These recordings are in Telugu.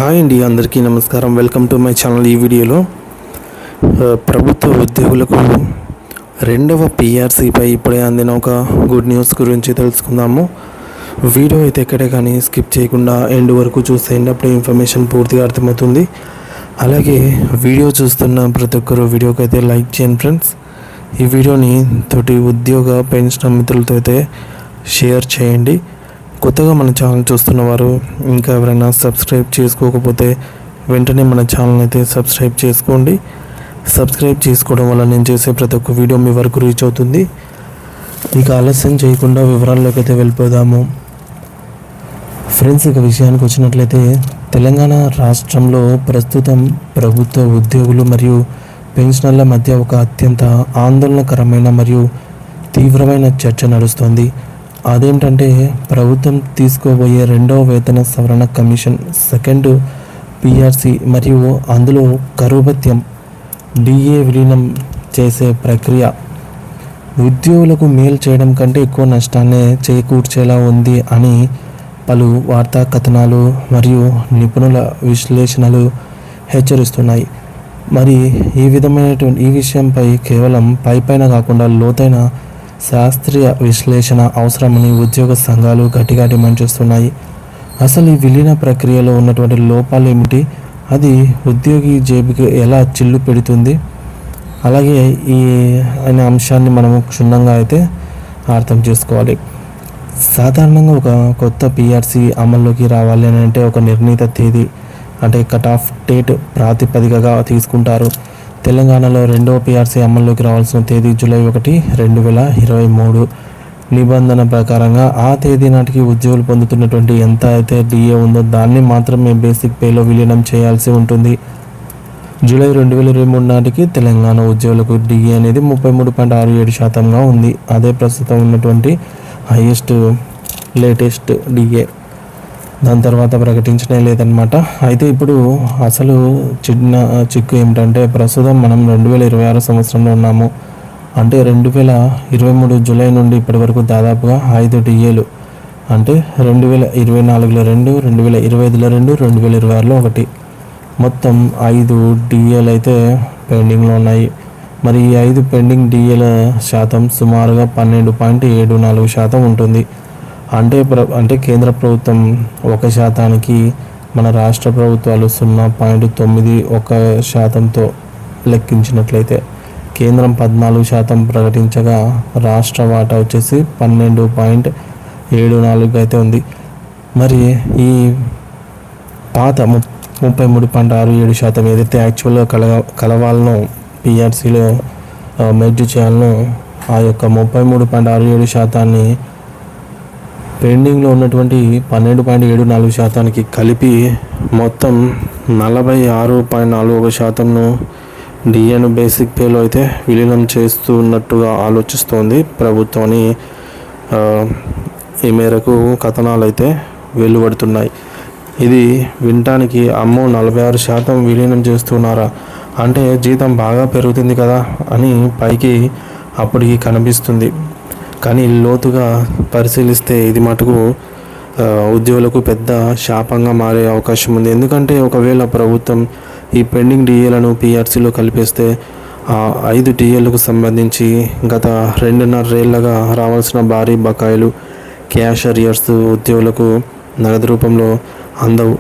హాయ్ అండి, అందరికీ నమస్కారం. Welcome to my channel. ఈ వీడియోలో ప్రభుత్వ ఉద్యోగులకు రెండవ పిఆర్సీపై ఇప్పుడే అందిన ఒక గుడ్ న్యూస్ గురించి తెలుసుకుందాము. వీడియో అయితే ఎక్కడే కానీ స్కిప్ చేయకుండా ఎండ్ వరకు చూసేయండి, అప్పుడే ఇన్ఫర్మేషన్ పూర్తిగా అర్థమవుతుంది. అలాగే వీడియో చూస్తున్న ప్రతి ఒక్కరు వీడియోకి అయితే లైక్ చేయండి ఫ్రెండ్స్. ఈ వీడియోని తోటి ఉద్యోగ పెన్షన్ మిత్రులతో అయితే షేర్ చేయండి. కొత్తగా మన ఛానల్ చూస్తున్న వారు ఇంకా ఎవరైనా సబ్స్క్రైబ్ చేసుకోకపోతే వెంటనే మన ఛానల్ అయితే సబ్స్క్రైబ్ చేసుకోండి. సబ్స్క్రైబ్ చేసుకోవడం వల్ల నేను చేసే ప్రతి ఒక్క వీడియో మీ వరకు రీచ్ అవుతుంది. ఇక ఆలస్యం చేయకుండా వివరాల్లోకి అయితే వెళ్ళిపోదాము ఫ్రెండ్స్. ఇక విషయానికి వచ్చినట్లయితే తెలంగాణ రాష్ట్రంలో ప్రస్తుతం ప్రభుత్వ ఉద్యోగులు మరియు పెన్షనర్ల మధ్య ఒక అత్యంత ఆందోళనకరమైన మరియు తీవ్రమైన చర్చ నడుస్తోంది. అదేంటంటే ప్రభుత్వం తీసుకోబోయే రెండవ వేతన సవరణ కమిషన్ సెకండ్ పిఆర్సీ మరియు అందులో కరువు భత్యం డిఏ విలీనం చేసే ప్రక్రియ ఉద్యోగులకు మేలు చేయడం కంటే ఎక్కువ నష్టాన్నే చేకూర్చేలా ఉంది అని పలు వార్తా కథనాలు మరియు నిపుణుల విశ్లేషణలు హెచ్చరిస్తున్నాయి. మరి ఈ విషయంపై కేవలం పైపైన కాకుండా లోతైన శాస్త్రీయ విశ్లేషణ అవసరమని ఉద్యోగ సంఘాలు గట్టిగా డిమాండ్ చేస్తున్నాయి. అసలు ఈ విలీన ప్రక్రియలో ఉన్నటువంటి లోపాలు ఏమిటి, అది ఉద్యోగి జేబుకి ఎలా చిల్లు పెడుతుంది, అలాగే ఈ అనే అంశాన్ని మనము క్షుణ్ణంగా అయితే అర్థం చేసుకోవాలి. సాధారణంగా ఒక కొత్త పిఆర్సీ అమల్లోకి రావాలి అని అంటే ఒక నిర్ణీత తేదీ అంటే కట్ ఆఫ్ డేట్ ప్రాతిపదికగా తీసుకుంటారు. తెలంగాణలో రెండవ పిఆర్సీ అమల్లోకి రావాల్సిన తేదీ జూలై 1, 2023 నిబంధన ప్రకారంగా ఆ తేదీ నాటికి ఉద్యోగులు పొందుతున్నటువంటి ఎంత అయితే డిఏ ఉందో దాన్ని మాత్రమే బేసిక్ పేలో విలీనం చేయాల్సి ఉంటుంది. జూలై 2023 నాటికి తెలంగాణ ఉద్యోగులకు డిఏ అనేది 33.67% ఉంది. అదే ప్రస్తుతం ఉన్నటువంటి లేటెస్ట్ డిఏ. దాని తర్వాత ప్రకటించనే లేదనమాట. అయితే ఇప్పుడు అసలు చిక్కు ఏమిటంటే ప్రస్తుతం మనం 2026 సంవత్సరంలో ఉన్నాము. అంటే 2023 జూలై నుండి ఇప్పటి వరకు దాదాపుగా 5 డిఏలు అంటే 2024లో 2, 2025లో 2, 2026లో 1 మొత్తం 5 డిఏలు అయితే పెండింగ్లో ఉన్నాయి. మరి ఈ 5 పెండింగ్ డిఏల శాతం సుమారుగా 12.74% ఉంటుంది. అంటే కేంద్ర ప్రభుత్వం 1%, మన రాష్ట్ర ప్రభుత్వాలు 0.91%తో లెక్కించినట్లయితే కేంద్రం 14% ప్రకటించగా రాష్ట్ర వాటా వచ్చేసి 12.74 అయితే ఉంది. మరి ఈ పాత 33.67% ఏదైతే యాక్చువల్గా కలవాలనో పిఆర్సీలో మెర్జ్ చేయాలనో ఆ యొక్క 33.67% పెండింగ్లో ఉన్నటువంటి 12.74% కలిపి మొత్తం 46.41%ను డిఏను బేసిక్ పేలో అయితే విలీనం చేస్తున్నట్టుగా ఆలోచిస్తోంది ప్రభుత్వం అని ఈ మేరకు కథనాలు అయితే వెలువడుతున్నాయి. ఇది వినటానికి అమ్మో 46% విలీనం చేస్తున్నారా అంటే జీతం బాగా పెరుగుతుంది కదా అని పైకి అప్పటికి కనిపిస్తుంది. కానీ లోతుగా పరిశీలిస్తే ఇది మటుకు ఉద్యోగులకు పెద్ద శాపంగా మారే అవకాశం ఉంది. ఎందుకంటే ఒకవేళ ప్రభుత్వం ఈ పెండింగ్ డిఏలను పిఆర్సీలో కలిపేస్తే 5 డిఏలకు సంబంధించి గత 2.5 ఏళ్లుగా రావాల్సిన భారీ బకాయిలు క్యాష్ అరియర్స్ ఉద్యోగులకు నగదు రూపంలో అందవు.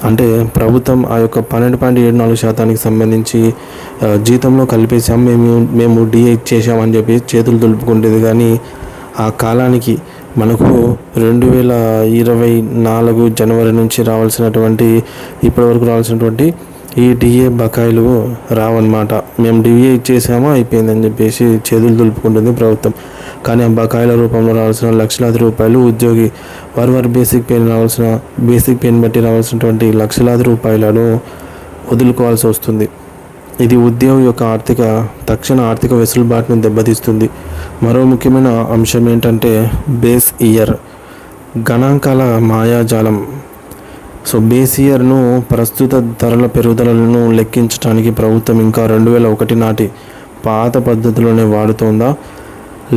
అంటే ప్రభుత్వం ఆ యొక్క 12.74%కి సంబంధించి జీతంలో కలిపేసాం, మేము డిఏ ఇచ్చేసామని చెప్పి చేతులు దులుపుకుంటుంది. కానీ ఆ కాలానికి మనకు 2024 జనవరి నుంచి ఇప్పటివరకు రావాల్సినటువంటి ఈ డిఏ బకాయిలు రావన్నమాట. మేము డిఏ ఇచ్చేసామా అయిపోయిందని చెప్పేసి చేతులు దులుపుకుంటుంది ప్రభుత్వం. కానీ ఆ బకాయిల రూపంలో రావాల్సిన లక్షలాది రూపాయలు ఉద్యోగి వారి బేసిక్ పేని బట్టి రావాల్సినటువంటి లక్షలాది రూపాయలను వదులుకోవాల్సి వస్తుంది. ఇది ఉద్యోగి యొక్క తక్షణ ఆర్థిక వెసులుబాటును దెబ్బతీస్తుంది. మరో ముఖ్యమైన అంశం ఏంటంటే బేస్ ఇయర్ గణాంకాల మాయాజాలం. బేస్ ఇయర్ను ప్రస్తుత ధరల పెరుగుదలను లెక్కించడానికి ప్రభుత్వం ఇంకా 2001 నాటి పాత పద్ధతిలోనే వాడుతోందా,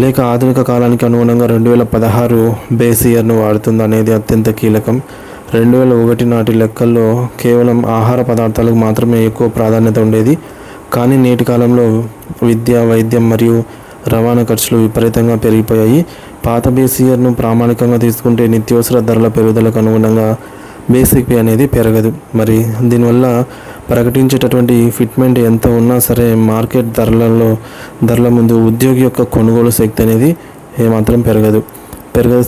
లేక ఆధునిక కాలానికి అనుగుణంగా 2016 బేస్ ఇయర్ను వాడుతుందా అనేది అత్యంత కీలకం. 2001 నాటి లెక్కల్లో కేవలం ఆహార పదార్థాలకు మాత్రమే ఎక్కువ ప్రాధాన్యత ఉండేది. కానీ నేటి కాలంలో విద్య, వైద్యం మరియు రవాణా ఖర్చులు విపరీతంగా పెరిగిపోయాయి. పాత బేస్ ఇయర్ను ప్రామాణికంగా తీసుకుంటే నిత్యావసర ధరల పెరుగుదలకు అనుగుణంగా బేసిక్ పే అనేది పెరగదు. దీనివల్ల ప్రకటించేటటువంటి ఫిట్మెంట్ ఎంత ఉన్నా సరే మార్కెట్ ధరల ముందు ఉద్యోగి యొక్క కొనుగోలు శక్తి అనేది ఏమాత్రం పెరగదు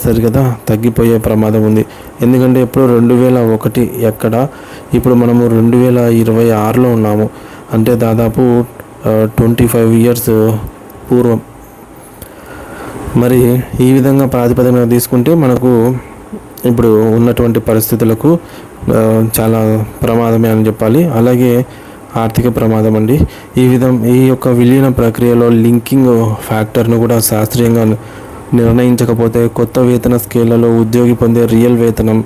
సరిగదా, తగ్గిపోయే ప్రమాదం ఉంది. ఎందుకంటే ఇప్పుడు 2001 ఎక్కడ, ఇప్పుడు మనము 2026లో ఉన్నాము. అంటే దాదాపు 25 ఇయర్స్ పూర్వం. ఈ విధంగా ప్రాతిపదికన తీసుకుంటే మనకు ఇప్పుడు ఉన్నటువంటి పరిస్థితులకు చాలా ప్రమాదమే అని చెప్పాలి. అలాగే ఆర్థిక ప్రమాదం అండి. ఈ యొక్క విలీన ప్రక్రియలో లింకింగ్ ఫ్యాక్టర్ను కూడా శాస్త్రీయంగా నిర్ణయించకపోతే కొత్త వేతన స్కేళ్లలో ఉద్యోగి పొందే రియల్ వేతనం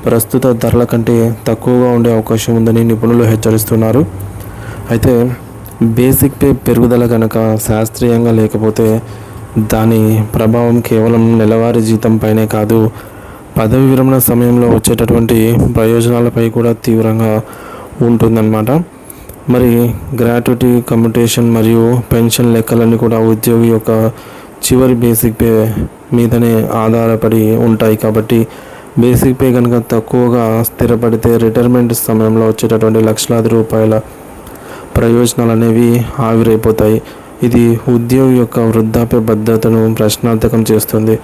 ప్రస్తుత ధరల కంటే తక్కువగా ఉండే అవకాశం ఉందని నిపుణులు హెచ్చరిస్తున్నారు. అయితే బేసిక్ పే పెరుగుదల కనుక శాస్త్రీయంగా లేకపోతే దాని ప్రభావం కేవలం నెలవారీ జీతంపైనే కాదు, పదవి విరమణ సమయంలో వచ్చేటటువంటి ప్రయోజనాలపై కూడా తీవ్రంగా ఉంటుందన్నమాట. గ్రాట్యుటీ, కమ్యూటేషన్ మరియు పెన్షన్ లెక్కలన్నీ కూడా ఉద్యోగి యొక్క చివరి బేసిక్ పే మీదనే ఆధారపడి ఉంటాయి. కాబట్టి బేసిక్ పే కనుక తక్కువగా స్థిరపడితే రిటైర్మెంట్ సమయంలో వచ్చేటటువంటి లక్షలాది రూపాయల ప్రయోజనాలు అనేవి ఆవిరైపోతాయి. ఇది ఉద్యోగి యొక్క వృద్ధాప్య భద్రతను ప్రశ్నార్థకం చేస్తుంది.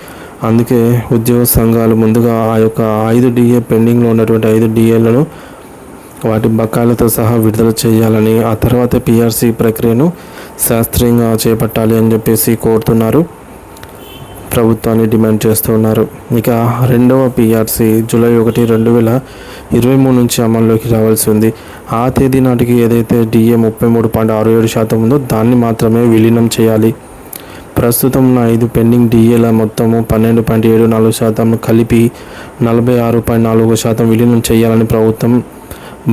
అందుకే ఉద్యోగ సంఘాలు ముందుగా ఆ యొక్క 5 DA పెండింగ్లో ఉన్నటువంటి 5 DAలను వాటి బకాయిలతో సహా విడుదల చేయాలని, ఆ తర్వాత PRC ప్రక్రియను శాస్త్రీయంగా చేపట్టాలి అని చెప్పేసి కోరుతున్నారు, ప్రభుత్వాన్ని డిమాండ్ చేస్తున్నారు. ఇక రెండవ PRC జూలై 1, 2023 నుంచి అమల్లోకి రావాల్సి ఉంది. ఆ తేదీ నాటికి ఏదైతే DA 33.67% ఉందో దాన్ని మాత్రమే విలీనం చేయాలి. ప్రస్తుతం ఉన్న 5 పెండింగ్ DAల మొత్తము 12.74% కలిపి 46.41% విలీనం చేయాలని ప్రభుత్వం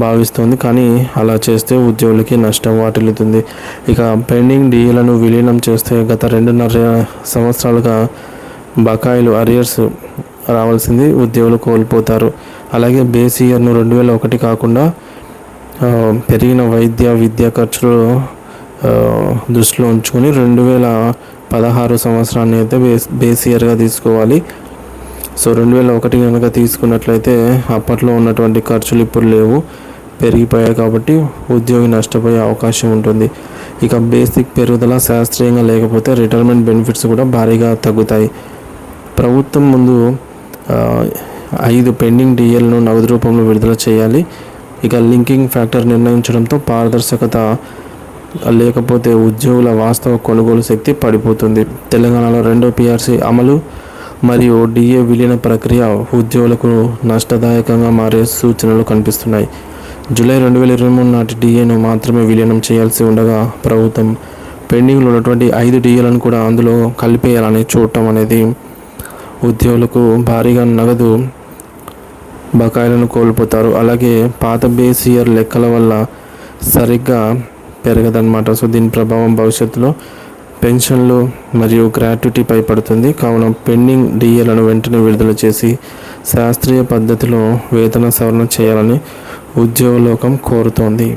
భావిస్తోంది. కానీ అలా చేస్తే ఉద్యోగులకి నష్టం వాటిల్లుతుంది. ఇక పెండింగ్ DAలను విలీనం చేస్తే గత 2.5 సంవత్సరాలుగా బకాయిలు అరియర్స్ రావాల్సింది ఉద్యోగులు కోల్పోతారు. అలాగే బేస్ ఇయర్ను 2001 కాకుండా పెరిగిన వైద్య, విద్యా ఖర్చులు దృష్టిలో ఉంచుకొని 2016 సంవత్సరాన్ని అయితే బేస్ ఇయర్గా తీసుకోవాలి. 2001 కనుక తీసుకున్నట్లయితే అప్పట్లో ఉన్నటువంటి ఖర్చులు ఇప్పుడు లేవు, పెరిగిపోయాయి. కాబట్టి ఉద్యోగి నష్టపోయే అవకాశం ఉంటుంది. ఇక బేసిక్ పెరుగుదల శాస్త్రీయంగా లేకపోతే రిటైర్మెంట్ బెనిఫిట్స్ కూడా భారీగా తగ్గుతాయి. ప్రభుత్వం ముందు 5 పెండింగ్ DAలను నగదు రూపంలో విడుదల చేయాలి. ఇక లింకింగ్ ఫ్యాక్టర్ నిర్ణయించడంతో పారదర్శకత లేకపోతే ఉద్యోగుల వాస్తవ కొనుగోలు శక్తి పడిపోతుంది. తెలంగాణలో రెండో PRC అమలు మరియు DA విలీన ప్రక్రియ ఉద్యోగులకు నష్టదాయకంగా మారే సూచనలు కనిపిస్తున్నాయి. జూలై 2023 నాటి DAను మాత్రమే విలీనం చేయాల్సి ఉండగా ప్రభుత్వం పెండింగ్లో ఉన్నటువంటి 5 DAలను కూడా అందులో కలిపేయాలని చూడటం అనేది ఉద్యోగులకు భారీగా నగదు బకాయిలను కోల్పోతారు. అలాగే పాత బేస్ ఇయర్ లెక్కల వల్ల సరిగ్గా పెరగదన్నమాట. దీని ప్రభావం భవిష్యత్తులో పెన్షన్లు మరియు గ్రాట్యుటీపై పడుతుంది. కావున పెండింగ్ DAలను వెంటనే విడుదల చేసి శాస్త్రీయ పద్ధతిలో వేతన సవరణ చేయాలని ఉద్యోగ లోకం కోరుతోంది.